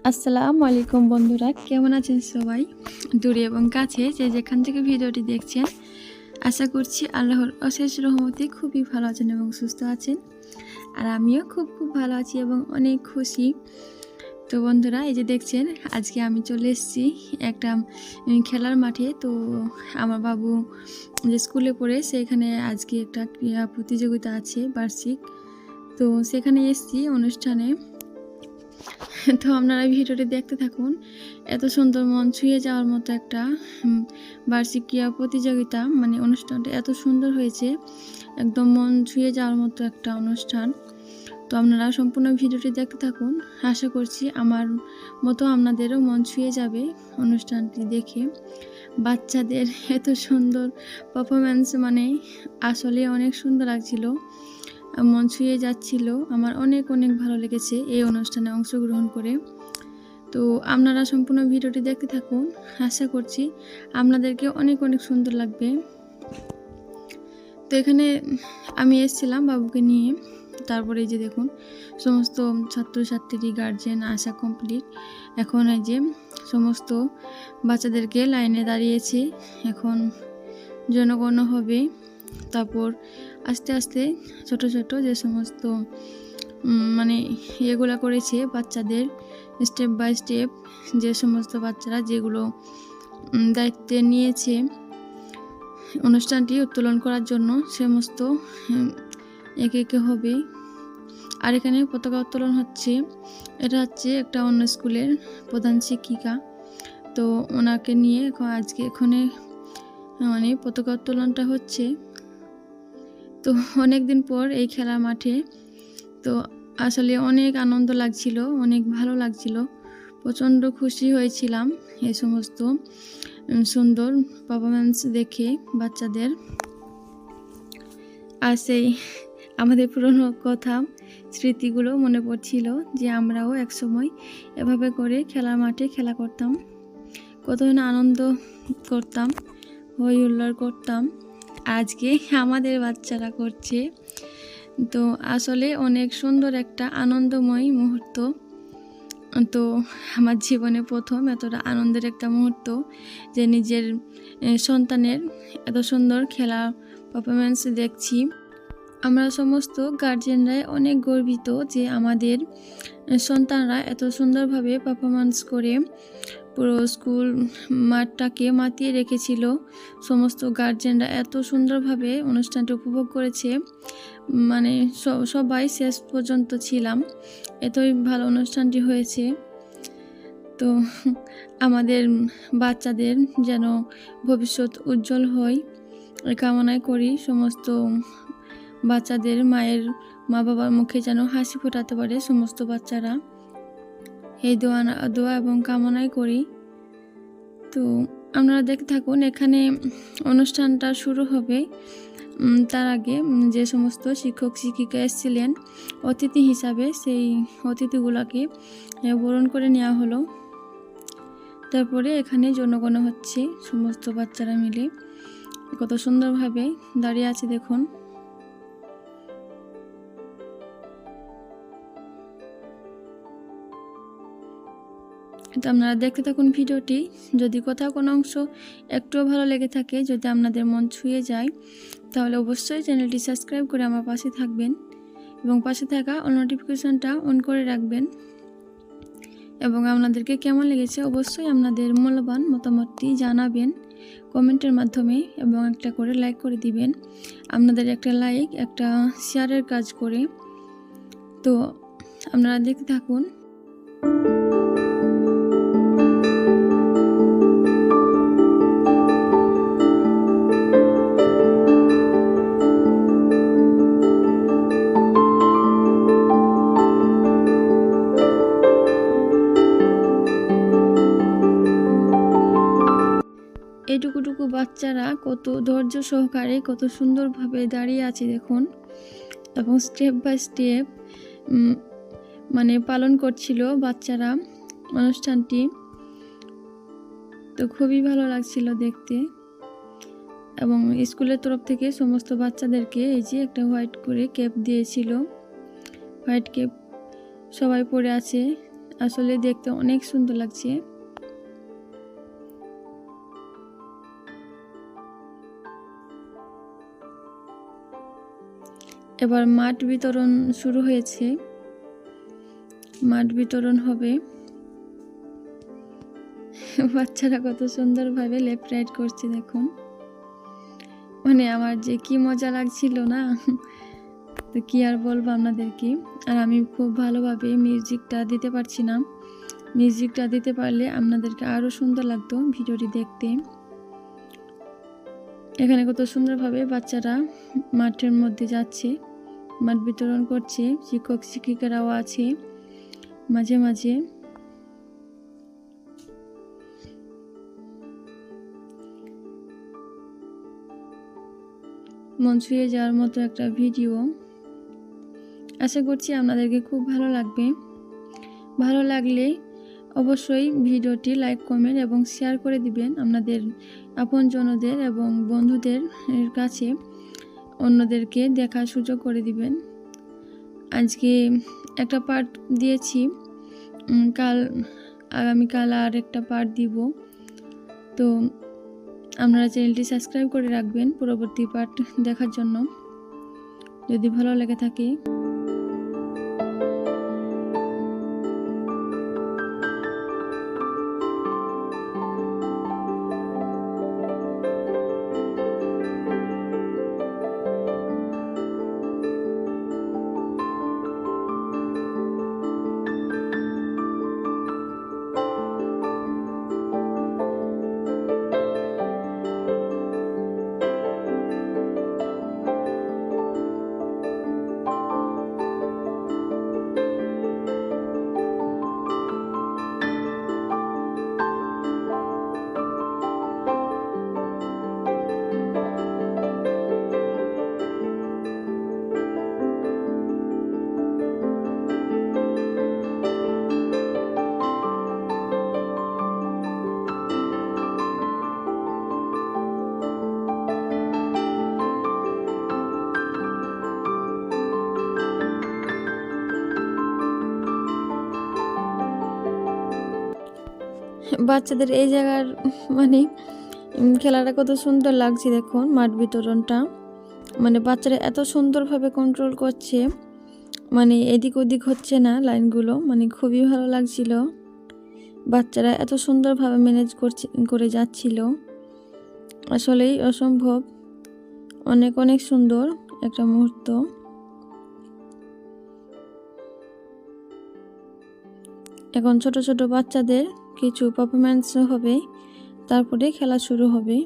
আসসালামু আলাইকুম বন্ধুরা, কেমন আছেন সবাই? দূরে এবং কাছে যে যেখান থেকে ভিডিওটি দেখছেন, আশা করছি আল্লাহর অশেষ রহমতে খুবই ভালো আছেন এবং সুস্থ আছেন। আর আমিও খুব ভালো আছি এবং অনেক খুশি। তো বন্ধুরা, এই যে দেখছেন, আজকে আমি চলে এসেছি একটা খেলার মাঠে। তো আমার বাবু যে স্কুলে পড়ে, সেখানে আজকে একটা ক্রীড়া প্রতিযোগিতা আছে বার্ষিক। তো সেখানে এসেছি অনুষ্ঠানে। তো আপনারা ভিডিওটি দেখতে থাকুন। এত সুন্দর মন ছুঁয়ে যাওয়ার মতো একটা বার্ষিক ক্রীড়া প্রতিযোগিতা, মানে অনুষ্ঠানটা এত সুন্দর হয়েছে, একদম মন ছুঁয়ে যাওয়ার মতো একটা অনুষ্ঠান। তো আপনারা সম্পূর্ণ ভিডিওটি দেখতে থাকুন। আশা করছি আমার মতো আপনাদেরও মন ছুঁয়ে যাবে অনুষ্ঠানটি দেখে। বাচ্চাদের এত সুন্দর পারফরম্যান্স, মানে আসলে অনেক সুন্দর লাগছিল, মন ছুঁয়ে যাচ্ছিল। আমার অনেক ভালো লেগেছে এই অনুষ্ঠানে অংশগ্রহণ করে। তো আপনারা সম্পূর্ণ ভিডিওটি দেখতে থাকুন। আশা করছি আপনাদেরকে অনেক সুন্দর লাগবে। তো এখানে আমি এসেছিলাম বাবুকে নিয়ে। তারপরে এই যে দেখুন, সমস্ত ছাত্রছাত্রী গার্জেন আসা কমপ্লিট। এখন এই যে সমস্ত বাচ্চাদেরকে লাইনে দাঁড়িয়েছে, এখন জনগণ হবে। তারপর আস্তে আস্তে ছোট ছোট যে সমস্ত মানে এগুলা করেছে বাচ্চাদের, স্টেপ বাই স্টেপ যে সমস্ত বাচ্চারা যেগুলো দায়িত্বে নিয়েছে অনুষ্ঠানটি উত্তোলন করার জন্য, সমস্ত একে একে হবে। আর এখানে পতাকা উত্তোলন হচ্ছে। এটা হচ্ছে একটা অন্য স্কুলের প্রধান শিক্ষিকা। তো ওনাকে নিয়ে আজকে এখানে মানে পতাকা উত্তোলনটা হচ্ছে। তো অনেক দিন পর এই খেলার মাঠে, তো আসলে অনেক আনন্দ লাগছিল, অনেক ভালো লাগছিল, প্রচণ্ড খুশি হয়েছিলাম এই সমস্ত সুন্দর পারফরম্যান্স দেখে বাচ্চাদের। আর সেই আমাদের পুরনো কথা স্মৃতিগুলো মনে পড়ছিল যে আমরাও একসময় এভাবে করে খেলার মাঠে খেলা করতাম, কত আনন্দ করতাম, হই হুল্লোড় করতাম। আজকে আমাদের বাচ্চারা করছে। তো আসলে অনেক সুন্দর একটা আনন্দময় মুহূর্ত। তো আমার জীবনে প্রথম এতটা আনন্দের একটা মুহূর্ত যে নিজের সন্তানের এত সুন্দর খেলা পারফরমেন্স দেখছি। আমরা সমস্ত গার্জেনরাই অনেক গর্বিত যে আমাদের সন্তানরা এত সুন্দরভাবে পারফরমেন্স করে পুরো স্কুল মাঠটাকে মাতিয়ে রেখেছিল। সমস্ত গার্জেনরা এত সুন্দরভাবে অনুষ্ঠানটি উপভোগ করেছে, মানে সবাই শেষ পর্যন্ত ছিলাম, এতই ভালো অনুষ্ঠানটি হয়েছে। তো আমাদের বাচ্চাদের যেন ভবিষ্যৎ উজ্জ্বল হয় এই কামনাই করি। সমস্ত বাচ্চাদের মা বাবার মুখে যেন হাসি ফোটাতে পারে সমস্ত বাচ্চারা, এই দোয়া এবং কামনাই করি। তো আপনারা দেখতে থাকুন। এখানে অনুষ্ঠানটা শুরু হবে, তার আগে যে সমস্ত শিক্ষক শিক্ষিকা এসেছিলেন অতিথি হিসাবে, সেই অতিথিগুলোকে বরণ করে নেওয়া হলো। তারপরে এখানে জনগণ হচ্ছে, সমস্ত বাচ্চারা মিলে কত সুন্দরভাবে দাঁড়িয়ে আছে দেখুন। তো আপনারা দেখতে থাকুন ভিডিওটি। যদি কোথাও কোনো অংশ একটুও ভালো লেগে থাকে, যদি আপনাদের মন ছুঁয়ে যায়, তাহলে অবশ্যই চ্যানেলটি সাবস্ক্রাইব করে আমার পাশে থাকবেন এবং পাশে থাকা অল নোটিফিকেশনটা অন করে রাখবেন। এবং আপনাদেরকে কেমন লেগেছে অবশ্যই আপনাদের মূল্যবান মতামতটি জানাবেন কমেন্টের মাধ্যমে, এবং একটা করে লাইক করে দিবেন। আপনাদের একটা লাইক একটা শেয়ারের কাজ করে। তো আপনারা দেখতে থাকুন। এইটুকুটুকু বাচ্চারা কত ধৈর্য সহকারে কত সুন্দরভাবে দাঁড়িয়ে আছে দেখুন, এবং স্টেপ বাই স্টেপ মানে পালন করছিল বাচ্চারা অনুষ্ঠানটি। তো খুবই ভালো লাগছিল দেখতে। এবং স্কুলের তরফ থেকে সমস্ত বাচ্চাদেরকে এই যে একটা হোয়াইট করে ক্যাপ দিয়েছিল, হোয়াইট ক্যাপ সবাই পরে আছে। আসলে দেখতে অনেক সুন্দর লাগছে। এবার মাঠ বিতরণ শুরু হয়েছে, মাঠ বিতরণ হবে। বাচ্চারা কত সুন্দরভাবে লেফট রাইট করছে দেখুন, মানে আমার যে কি মজা লাগছিল না, তো কি আর বলবো আপনাদেরকে। আর আমি খুব ভালোভাবে মিউজিকটা দিতে পারছি না, মিউজিকটা দিতে পারলে আপনাদেরকে আরও সুন্দর লাগতো ভিডিওটি দেখতে। এখানে কত সুন্দরভাবে বাচ্চারা মাঠের মধ্যে যাচ্ছে, মাঠ বিতরণ করছে, শিক্ষক শিক্ষিকারাও আছে মাঝে মাঝে। মন ছুঁয়ে যাওয়ার মতো একটা ভিডিও। আশা করছি আপনাদেরকে খুব ভালো লাগবে। ভালো লাগলে অবশ্যই ভিডিওটি লাইক কমেন্ট এবং শেয়ার করে দিবেন আপনাদের আপনজনদের এবং বন্ধুদের কাছে, অন্যদেরকে দেখার সুযোগ করে দিবেন। আজকে একটা পার্ট দিয়েছি, আগামীকাল আর একটা পার্ট দিব। তো আপনারা চ্যানেলটি সাবস্ক্রাইব করে রাখবেন পরবর্তী পার্ট দেখার জন্য, যদি ভালো লেগে থাকে। বাচ্চাদের এই জায়গার মানে খেলাটা কত সুন্দর লাগছে দেখুন, মাঠ বিতরণটা। মানে বাচ্চারা এত সুন্দরভাবে কন্ট্রোল করছে, মানে এদিক ওদিক হচ্ছে না লাইনগুলো, মানে খুবই ভালো লাগছিল। বাচ্চারা এত সুন্দরভাবে ম্যানেজ করে যাচ্ছিল, আসলেই অসম্ভব, অনেক অনেক সুন্দর একটা মুহূর্ত। এখন ছোট ছোট বাচ্চাদের কিছু পারফরমেন্স হবে, তারপরে খেলা শুরু হবে।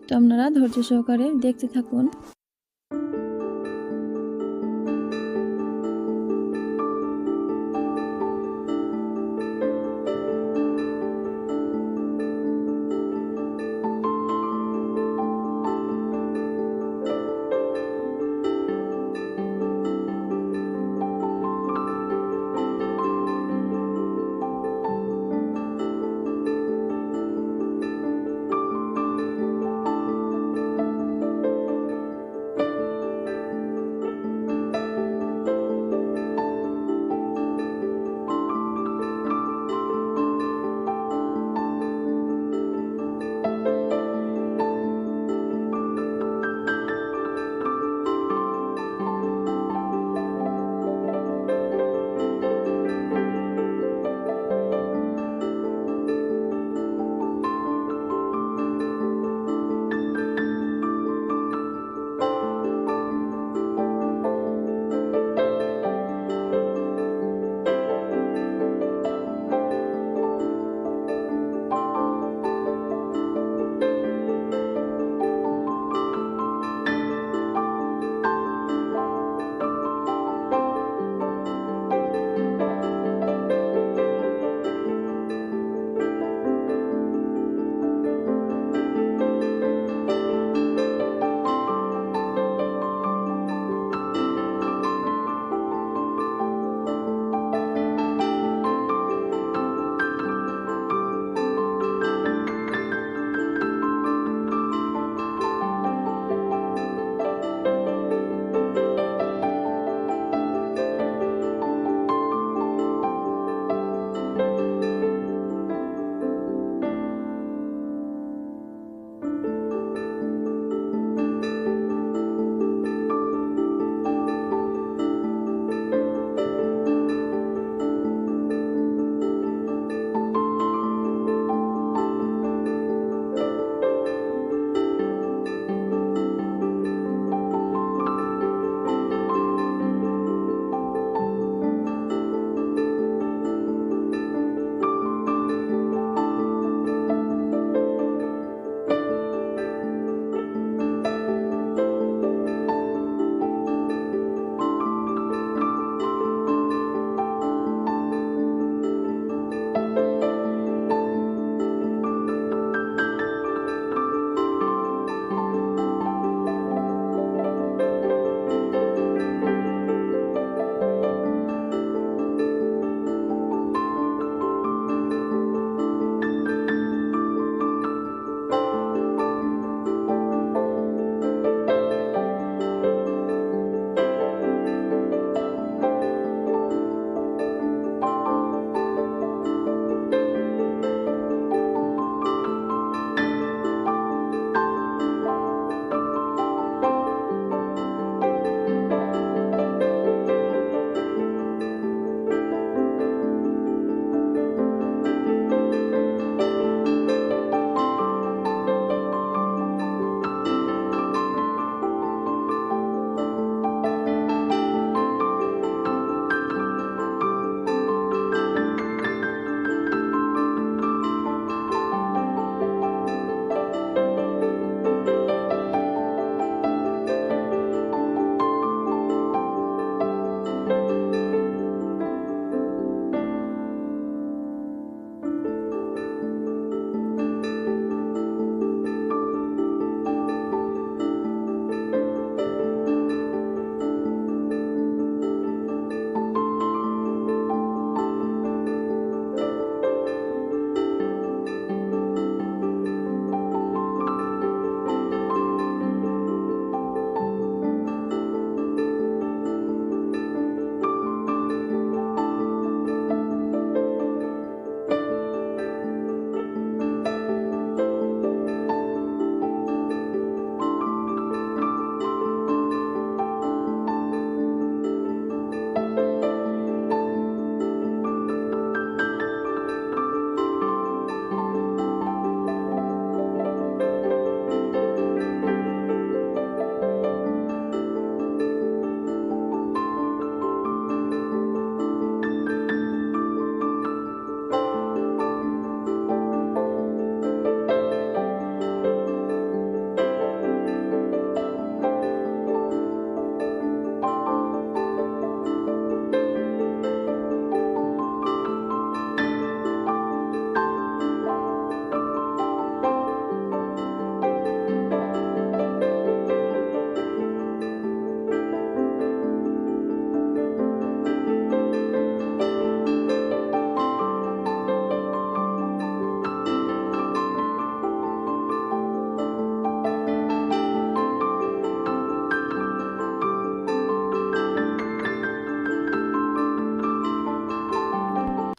তো আপনারা ধৈর্য সহকারে দেখতে থাকুন।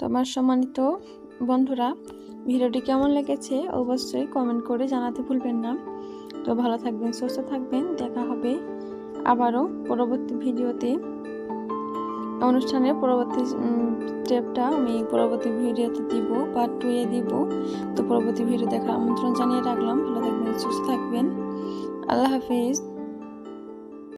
তো আমার সম্মানিত বন্ধুরা, ভিডিওটি কেমন লেগেছে অবশ্যই কমেন্ট করে জানাতে ভুলবেন না। তো ভালো থাকবেন, সুস্থ থাকবেন, দেখা হবে আবারও পরবর্তী ভিডিওতে। অনুষ্ঠানের পরবর্তী স্টেপটা আমি পরবর্তী ভিডিওতে দিব, পার্ট 2 এ দিব। তো পরবর্তী ভিডিও দেখার আমন্ত্রণ জানিয়ে রাখলাম। ভালো থাকবেন, সুস্থ থাকবেন, আল্লাহ হাফেজ।